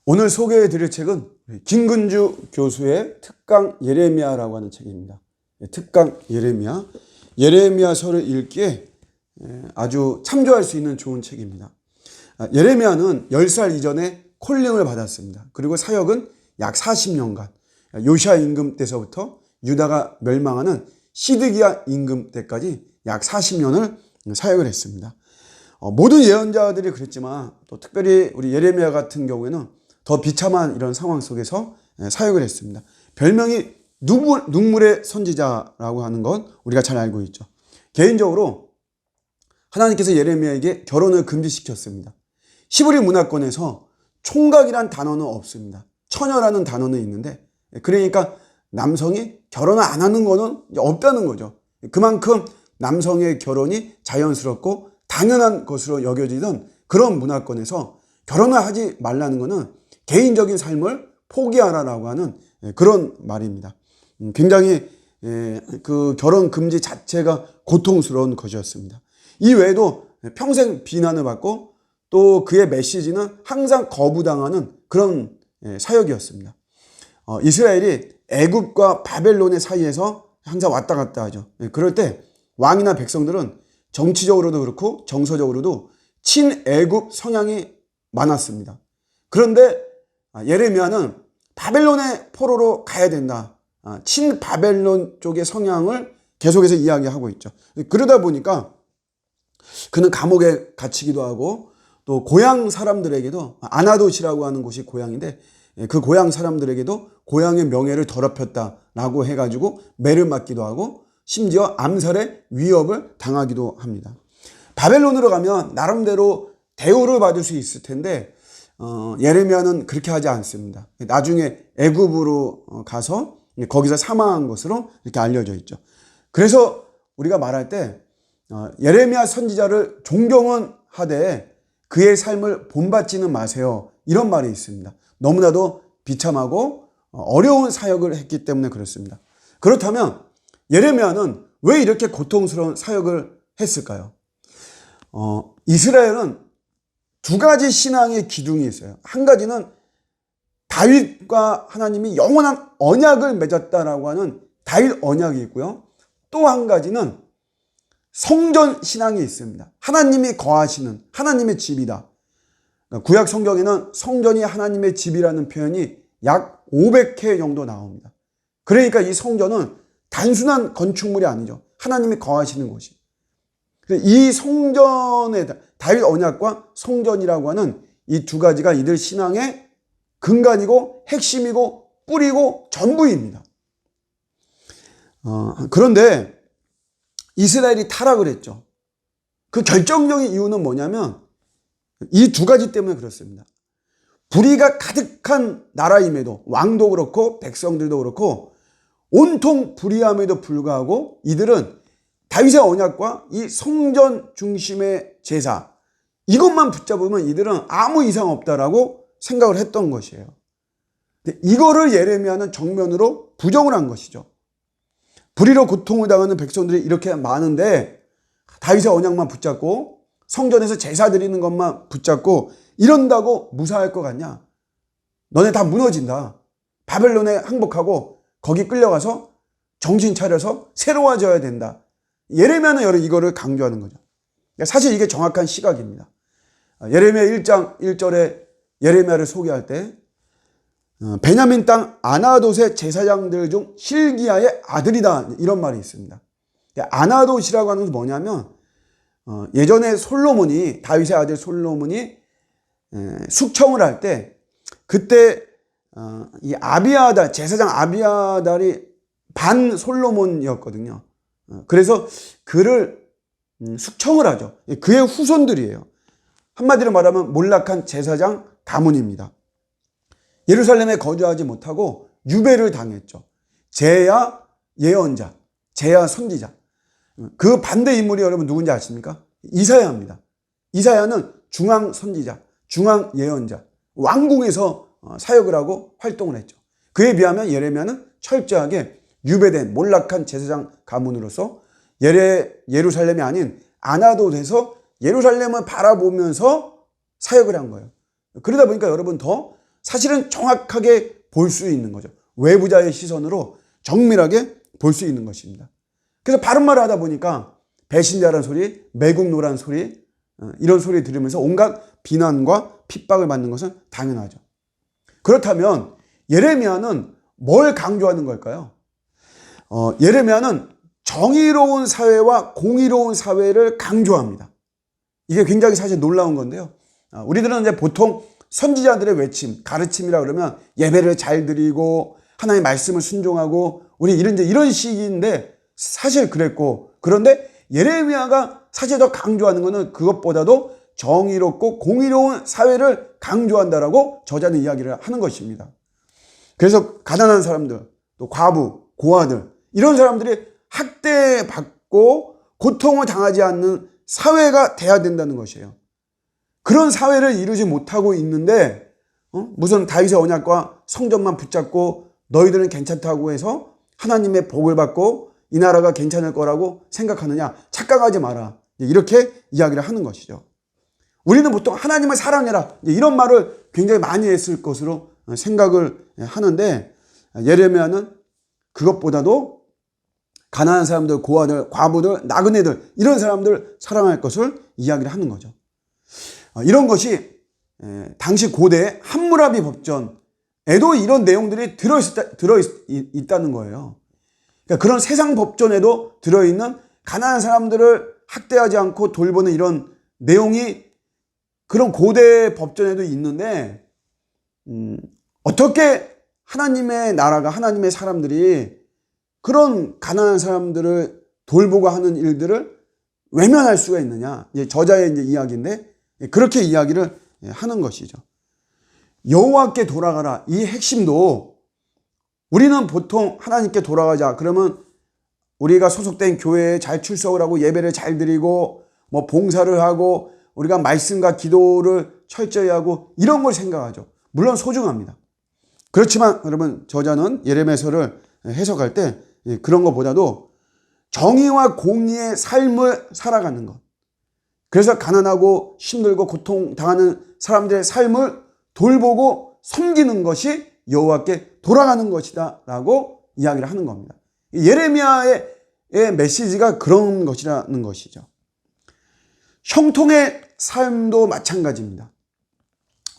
오늘 소개해 드릴 책은 김근주 교수의 특강 예레미야라고 하는 책입니다. 특강 예레미야. 예레미야서를 읽기에 아주 참조할 수 있는 좋은 책입니다. 예레미야는 10살 이전에 콜링을 받았습니다. 그리고 사역은 약 40년간 요시야 임금 때서부터 유다가 멸망하는 시드기야 임금 때까지 약 40년을 사역을 했습니다. 모든 예언자들이 그랬지만 또 특별히 우리 예레미야 같은 경우에는 더 비참한 이런 상황 속에서 사역을 했습니다. 별명이 눈물의 선지자라고 하는 건 우리가 잘 알고 있죠. 개인적으로 하나님께서 예레미야에게 결혼을 금지시켰습니다. 히브리 문화권에서 총각이란 단어는 없습니다. 처녀라는 단어는 있는데, 그러니까 남성이 결혼을 안 하는 거는 없다는 거죠. 그만큼 남성의 결혼이 자연스럽고 당연한 것으로 여겨지던 그런 문화권에서 결혼을 하지 말라는 것은 개인적인 삶을 포기하라라고 하는 그런 말입니다. 굉장히 그 결혼 금지 자체가 고통스러운 것이었습니다. 이 외에도 평생 비난을 받고 또 그의 메시지는 항상 거부당하는 그런 사역이었습니다. 이스라엘이 애굽과 바벨론의 사이에서 항상 왔다 갔다 하죠. 그럴 때 왕이나 백성들은 정치적으로도 그렇고 정서적으로도 친애굽 성향이 많았습니다. 그런데 예레미야는 바벨론의 포로로 가야 된다. 친바벨론 쪽의 성향을 계속해서 이야기하고 있죠. 그러다 보니까 그는 감옥에 갇히기도 하고 또 고향 사람들에게도 아나돗이라고 하는 곳이 고향인데 그 고향 사람들에게도 고향의 명예를 더럽혔다라고 해가지고 매를 맞기도 하고 심지어 암살의 위협을 당하기도 합니다. 바벨론으로 가면 나름대로 대우를 받을 수 있을 텐데 예레미야는 그렇게 하지 않습니다. 나중에 애굽으로 가서 거기서 사망한 것으로 이렇게 알려져 있죠. 그래서 우리가 말할 때 예레미야 선지자를 존경은 하되 그의 삶을 본받지는 마세요. 이런 말이 있습니다. 너무나도 비참하고 어려운 사역을 했기 때문에 그렇습니다. 그렇다면 예레미야는 왜 이렇게 고통스러운 사역을 했을까요? 이스라엘은 두 가지 신앙의 기둥이 있어요. 한 가지는 다윗과 하나님이 영원한 언약을 맺었다라고 하는 다윗 언약이 있고요. 또 한 가지는 성전 신앙이 있습니다. 하나님이 거하시는 하나님의 집이다. 구약 성경에는 성전이 하나님의 집이라는 표현이 약 500회 정도 나옵니다. 그러니까 이 성전은 단순한 건축물이 아니죠. 하나님이 거하시는 곳이. 이 성전의 다윗 언약과 성전이라고 하는 이 두 가지가 이들 신앙의 근간이고 핵심이고 뿌리고 전부입니다. 그런데 이스라엘이 타락을 했죠. 그 결정적인 이유는 뭐냐면 이 두 가지 때문에 그렇습니다. 불의가 가득한 나라임에도 왕도 그렇고 백성들도 그렇고 온통 불의함에도 불구하고 이들은 다윗의 언약과 이 성전 중심의 제사 이것만 붙잡으면 이들은 아무 이상 없다라고 생각을 했던 것이에요. 근데 이거를 예레미야는 정면으로 부정을 한 것이죠. 불의로 고통을 당하는 백성들이 이렇게 많은데 다윗의 언약만 붙잡고 성전에서 제사 드리는 것만 붙잡고 이런다고 무사할 것 같냐? 너네 다 무너진다. 바벨론에 항복하고 거기 끌려가서 정신 차려서 새로워져야 된다. 예레미야는 이거를 강조하는 거죠. 사실 이게 정확한 시각입니다. 예레미야 1장 1절에 예레미야를 소개할 때 베냐민 땅 아나돗의 제사장들 중 hil기야의 아들이다 이런 말이 있습니다. 아나돗이라고 하는 것은 뭐냐면 예전에 솔로몬이 다윗의 아들 솔로몬이 숙청을 할 때 그때 이 아비아달 제사장 아비아달이 반 솔로몬이었거든요. 그래서 그를 숙청을 하죠. 그의 후손들이에요. 한마디로 말하면 몰락한 제사장 가문입니다. 예루살렘에 거주하지 못하고 유배를 당했죠. 제야 예언자, 제야 선지자. 그 반대 인물이 여러분 누군지 아십니까? 이사야입니다. 이사야는 중앙 선지자, 중앙 예언자, 왕궁에서 사역을 하고 활동을 했죠. 그에 비하면 예레미야는 철저하게 유배된 몰락한 제사장 가문으로서 예루살렘이 아닌 아나돗에서 예루살렘을 바라보면서 사역을 한 거예요. 그러다 보니까 여러분 더 사실은 정확하게 볼 수 있는 거죠. 외부자의 시선으로 정밀하게 볼 수 있는 것입니다. 그래서 바른 말을 하다 보니까 배신자라는 소리, 매국노라는 소리, 이런 소리 들으면서 온갖 비난과 핍박을 받는 것은 당연하죠. 그렇다면 예레미야는 뭘 강조하는 걸까요? 예레미야는 정의로운 사회와 공의로운 사회를 강조합니다. 이게 굉장히 사실 놀라운 건데요. 우리들은 이제 보통 선지자들의 외침, 가르침이라 그러면 예배를 잘 드리고 하나님의 말씀을 순종하고 우리 이런 식인데 사실 그랬고, 그런데 예레미야가 사실 더 강조하는 것은 그것보다도 정의롭고 공의로운 사회를 강조한다라고 저자는 이야기를 하는 것입니다. 그래서 가난한 사람들, 또 과부, 고아들 이런 사람들이 학대받고 고통을 당하지 않는 사회가 돼야 된다는 것이에요. 그런 사회를 이루지 못하고 있는데 무슨 다윗의 언약과 성전만 붙잡고 너희들은 괜찮다고 해서 하나님의 복을 받고 이 나라가 괜찮을 거라고 생각하느냐? 착각하지 마라. 이렇게 이야기를 하는 것이죠. 우리는 보통 하나님을 사랑해라 이런 말을 굉장히 많이 했을 것으로 생각을 하는데, 예레미야는 그것보다도 가난한 사람들, 고아들, 과부들, 나그네들 이런 사람들 사랑할 것을 이야기를 하는 거죠. 이런 것이 당시 고대 함무라비 법전에도 이런 내용들이 들어있다는 거예요. 그러니까 그런 세상 법전에도 들어있는 가난한 사람들을 학대하지 않고 돌보는 이런 내용이 그런 고대 법전에도 있는데, 어떻게 하나님의 나라가, 하나님의 사람들이 그런 가난한 사람들을 돌보고 하는 일들을 외면할 수가 있느냐? 이제 저자의 이제 이야기인데 그렇게 이야기를 하는 것이죠. 여호와께 돌아가라. 이 핵심도 우리는 보통 하나님께 돌아가자 그러면 우리가 소속된 교회에 잘 출석을 하고 예배를 잘 드리고 뭐 봉사를 하고 우리가 말씀과 기도를 철저히 하고 이런 걸 생각하죠. 물론 소중합니다. 그렇지만 여러분, 저자는 예레미야서를 해석할 때 그런 것보다도 정의와 공의의 삶을 살아가는 것, 그래서 가난하고 힘들고 고통당하는 사람들의 삶을 돌보고 섬기는 것이 여호와께 돌아가는 것이다 라고 이야기를 하는 겁니다. 예레미야의 메시지가 그런 것이라는 것이죠. 형통의 삶도 마찬가지입니다.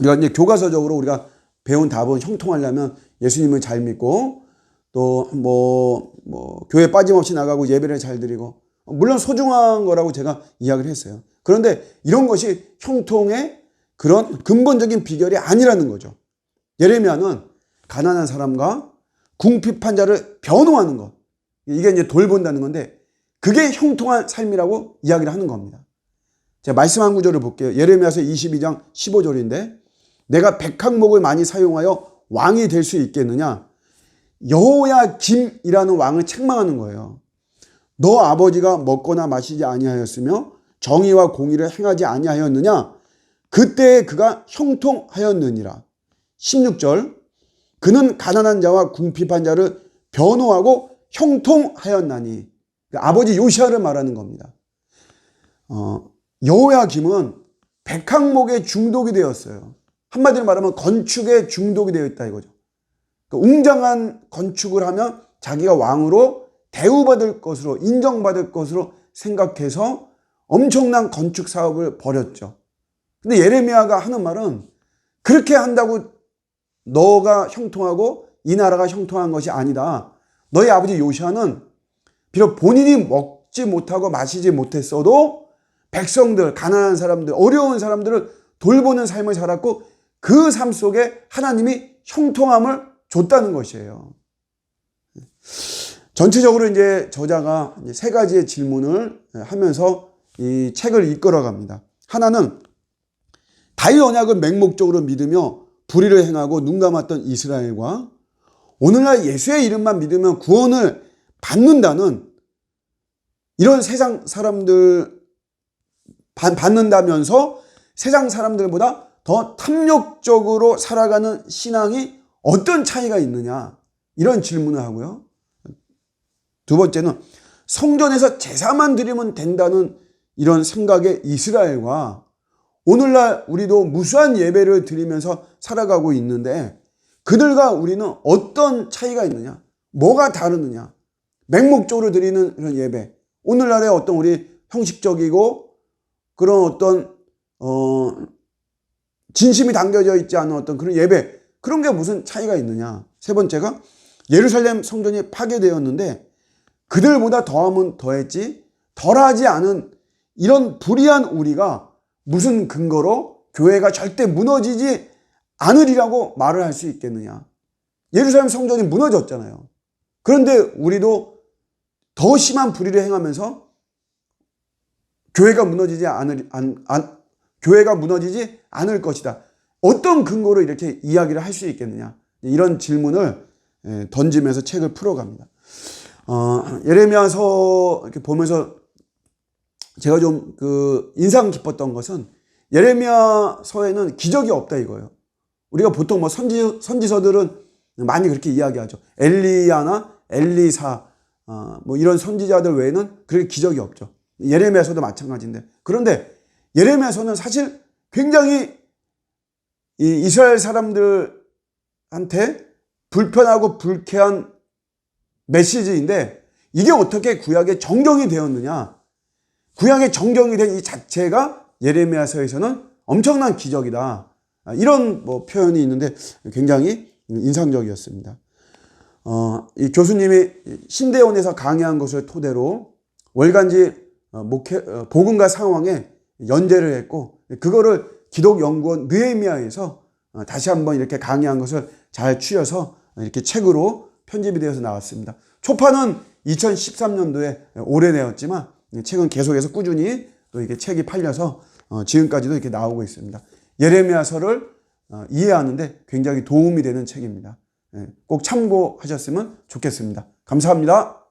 우리가 이제 교과서적으로 우리가 배운 답은 형통하려면 예수님을 잘 믿고 또 교회 빠짐없이 나가고 예배를 잘 드리고, 물론 소중한 거라고 제가 이야기를 했어요. 그런데 이런 것이 형통의 그런 근본적인 비결이 아니라는 거죠. 예레미야는 가난한 사람과 궁핍한 자를 변호하는 것, 이게 이제 돌본다는 건데 그게 형통한 삶이라고 이야기를 하는 겁니다. 제가 말씀 한 구절을 볼게요. 예레미야서 22장 15절인데 내가 백항목을 많이 사용하여 왕이 될 수 있겠느냐? 여호야김이라는 왕을 책망하는 거예요. 너 아버지가 먹거나 마시지 아니하였으며 정의와 공의를 행하지 아니하였느냐? 그때에 그가 형통하였느니라. 16절 그는 가난한 자와 궁핍한 자를 변호하고 형통하였나니. 아버지 요시야를 말하는 겁니다. 여호야김은 백항목에 중독이 되었어요. 한마디로 말하면 건축에 중독이 되어 있다 이거죠. 웅장한 건축을 하면 자기가 왕으로 대우받을 것으로, 인정받을 것으로 생각해서 엄청난 건축 사업을 벌였죠. 근데 예레미야가 하는 말은 그렇게 한다고 너가 형통하고 이 나라가 형통한 것이 아니다. 너희 아버지 요시야는 비록 본인이 먹지 못하고 마시지 못했어도 백성들, 가난한 사람들, 어려운 사람들을 돌보는 삶을 살았고 그 삶 속에 하나님이 형통함을 줬다는 것이에요. 전체적으로 이제 저자가 세 가지의 질문을 하면서 이 책을 이끌어갑니다. 하나는 다윗 언약을 맹목적으로 믿으며 불의를 행하고 눈 감았던 이스라엘과 오늘날 예수의 이름만 믿으면 구원을 받는다는 이런 세상 사람들 받는다면서 세상 사람들보다 더 탐욕적으로 살아가는 신앙이 어떤 차이가 있느냐, 이런 질문을 하고요. 두 번째는 성전에서 제사만 드리면 된다는 이런 생각의 이스라엘과 오늘날 우리도 무수한 예배를 드리면서 살아가고 있는데 그들과 우리는 어떤 차이가 있느냐? 뭐가 다르느냐? 맹목적으로 드리는 그런 예배. 오늘날의 어떤 우리 형식적이고 그런 어떤 진심이 담겨져 있지 않은 어떤 그런 예배. 그런 게 무슨 차이가 있느냐? 세 번째가 예루살렘 성전이 파괴되었는데 그들보다 더하면 더했지 덜하지 않은 이런 불의한 우리가 무슨 근거로 교회가 절대 무너지지 않으리라고 말을 할 수 있겠느냐. 예루살렘 성전이 무너졌잖아요. 그런데 우리도 더 심한 불의를 행하면서 교회가 무너지지 않을 것이다. 어떤 근거로 이렇게 이야기를 할 수 있겠느냐. 이런 질문을 던지면서 책을 풀어갑니다. 예레미야서 이렇게 보면서 제가 좀 인상 깊었던 것은 예레미야서에는 기적이 없다 이거예요. 우리가 보통 뭐 선지서들은 많이 그렇게 이야기하죠. 엘리야나 엘리사 뭐 이런 선지자들 외에는 그렇게 기적이 없죠. 예레미야서도 마찬가지인데 그런데 예레미야서는 사실 굉장히 이 이스라엘 사람들한테 불편하고 불쾌한 메시지인데 이게 어떻게 구약에 정경이 되었느냐. 구약에 정경이 된 이 자체가 예레미야서에서는 엄청난 기적이다. 이런 뭐 표현이 있는데 굉장히 인상적이었습니다. 이 교수님이 신대원에서 강의한 것을 토대로 월간지 복음과 상황에 연재를 했고 그거를 기독연구원 느헤미야에서 다시 한번 이렇게 강의한 것을 잘 추려서 이렇게 책으로 편집이 되어서 나왔습니다. 초판은 2013년도에 오래되었지만 책은 계속해서 꾸준히 또 이게 책이 팔려서 지금까지도 이렇게 나오고 있습니다. 예레미야서를 이해하는데 굉장히 도움이 되는 책입니다. 꼭 참고하셨으면 좋겠습니다. 감사합니다.